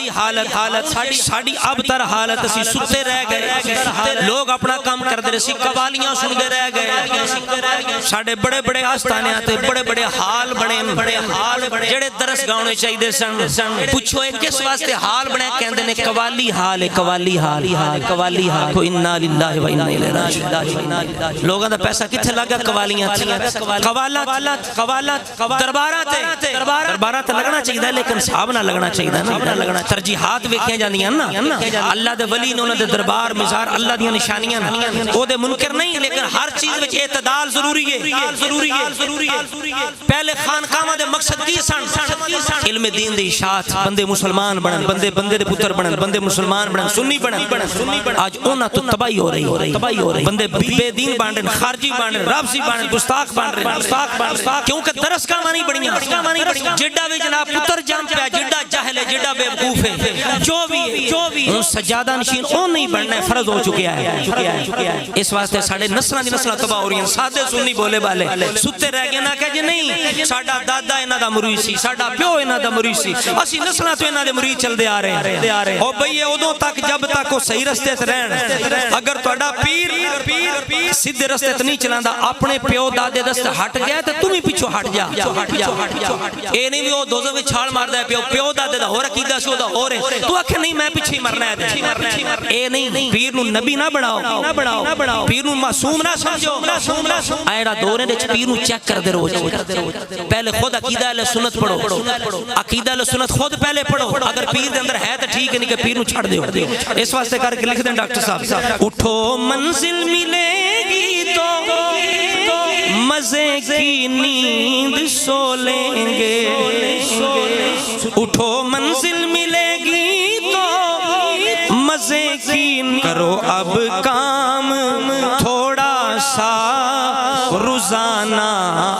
حالت ساڑی اب تر حالت اسی ستے رہ گئے لوگ اپنا کام کر دے رہے قوالیاں سن دے رہ گئے ساڑے بڑے بڑے آستانے آتے بڑے بڑے حال بڑے جڑے درس گاؤنے چاہی دے سن پوچھو ایک کس واسطے حال بڑے کہندے نے قوالی حال کو انہا للہ و انہا الیہ راجعون لوگاں دا پیسہ کتھے لگا قوالیاں قوالات دربارات لگنا چاہی دا لیکن صحاب نہ لگنا چاہی دا ترجیحات ویکھیاں جاندیاں نا اللہ دے ولی نے انہاں دے دربار مزار اللہ دیاں نشانیاں او دے منکر نہیں لیکن ہر چیز وچ اعتدال ضروری ہے پہلے خانقاہاں دے مقصد کی سن علم دین دی اشاعت بندے مسلمان بنن بندے دے پتر بنن بندے مسلمان بنن سنی بنن آج انہاں تو تباہی ہو رہی بندے بے دین بن رہے خارجی بن رہے رافضی بن رہے گستاخ بن رہے کیونکہ درس کہاں نہیں بڑھیاں جڈا بھی جناب پتر جام پہ جڈا جاہل ہے جڈا بے وقوف ہے جو بھی ان سجادہ نشین اون نہیں بننا ہے فرض ہو چکیا ہے اس واسطے ساڑھے نسلہ دی نسلہ تباہ ہو رہی ہیں سادے سنی بولے بالے ستے رہ گئے نہ کہ جی نہیں ساڑھا دادا انہا دا مرید سی ساڑھا پیو انہا دا مرید سی اسی نسلہ تو انہا دے مرید چل دے آ رہے ہیں اور بھئی ادوں تک جب تک وہ صحیح رستے سے رہن اگر توڑا پیر سدھے رستے سے نہیں چلاندہ اپنے پیو دادے دستے ہٹ گیا تو تم ہی پیچھو ہٹ جا اے نہیں بھی وہ دوزوں میں چھاڑ مار دے پیو دادے دا ہو رکیدہ سو دا ہو رہے تو آکھے نہیں میں پیچھے مرنا ہے اے نہیں پیر نو نبی نہ بڑھاؤ پیر نو معصوم نہ سمجھو آئیڑا دورے دے پیر نو چیک کر دے روز پہلے خود عقیدہ علیہ سنت پڑھو عقیدہ علیہ سنت خود پہلے پڑھو اگر پیر دے اندر ہے تو ٹھیک ہے نہیں کہ پیر نو چھڑ دے اس واسطے کر کے لکھ دیں ڈاکٹر صاحب اٹھو منزل ملے گی تو مزے کی نیند سو لیں گے اٹھو منزل ملے گی تو مزے کی کرو اب کام تھوڑا سا روزانہ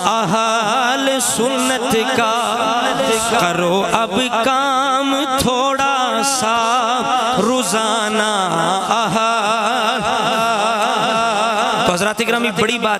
اہل سنت کا کرو اب کام تھوڑا سا روزانہ اہل تو حضرات اکرامی بڑی بات